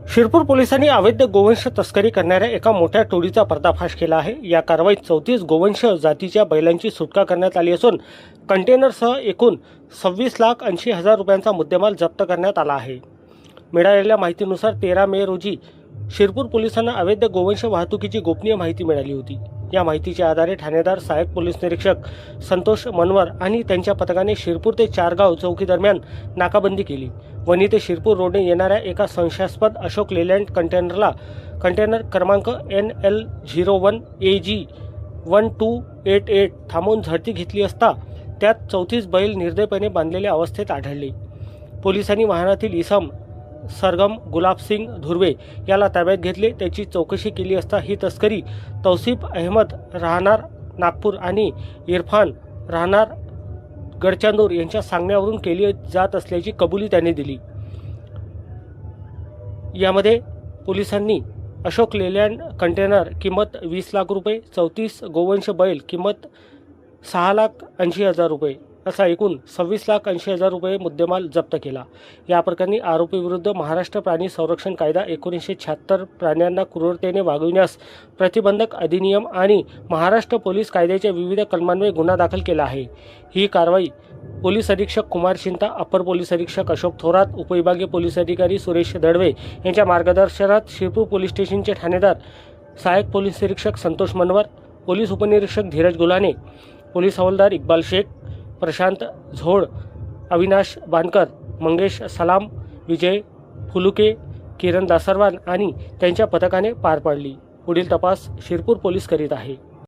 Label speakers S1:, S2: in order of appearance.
S1: शिरपूर पोलिसांनी अवैध गोवंश तस्करी करणाऱ्या एका मोठ्या टोळीचा पर्दाफाश केला आहे। या कारवाईत 34 गोवंश जातीच्या बैलांची सुटका करण्यात आली असून कंटेनरसह एकूण 26,80,000 रुपयांचा मुद्देमाल जप्त करण्यात आला आहे। मिळालेल्या माहितीनुसार 13 मे रोजी शिरपूर पोलिसांना अवैध गोवंश वाहतुकीची गोपनीय माहिती मिळाली होती। या माहितीच्या आधारे ठाणेदार सहाय्यक पोलीस निरीक्षक संतोष मनवर आणि त्यांच्या पथकाने शिरपूर ते चारगाव चौकी दरम्यान नाकाबंदी केली। वणी ते शिरपूर रोडने येणाऱ्या एका संशयास्पद अशोक लेलँड कंटेनर क्रमांक NL01 AG 1288 थांबवून झडती घेतली असता त्यात 34 बैल निर्दयपणे बांधलेल्या अवस्थेत आढळले। पोलिसांनी वाहनातील इसम सरगम गुलाबसिंग धुर्वे याला ताब्यात घेतले। त्याची चौकशी केली असता ही तस्करी तौसिफ अहमद राहणार नागपूर आणि इरफान राहणार गडचांदूर यांच्या सांगण्यावरून केली जात असल्याची कबुली त्यांनी दिली। यामध्ये पोलिसांनी अशोक लेलँड कंटेनर किंमत 20 लाख रुपये, 34 गोवंश बैल किंमत 6,80,000 रुपये असा एकूण 26,80,000 रुपये मुद्देमाल जप्त केला। या प्रकरणी आरोपीविरुद्ध महाराष्ट्र प्राणी संरक्षण कायदा 1976, प्राण्यांना क्रूरतेने वागविण्यास प्रतिबंधक अधिनियम आणि महाराष्ट्र पोलीस कायद्याच्या विविध कलमांवर गुन्हा दाखल केला आहे। ही कारवाई पोलीस अधीक्षक कुमार शिंता, अपर पोलीस अधीक्षक अशोक थोरात, उपविभागीय पोलीस अधिकारी सुरेश दडवे यांच्या मार्गदर्शनात शिरपूर पोलीस स्टेशनचे ठाणेदार सहाय्यक पोलीस निरीक्षक संतोष मनवर, पोलीस उपनिरीक्षक धीरज गुलाने, पोलीस हवालदार इक्बाल शेख, प्रशांत झोळ, अविनाश बानकर, मंगेश सलाम, विजय फुलुके, किरण दासरवान आणि त्यांच्या पथकाने पार पाडली। पुढील तपास शिरपूर पोलीस करीत आहे।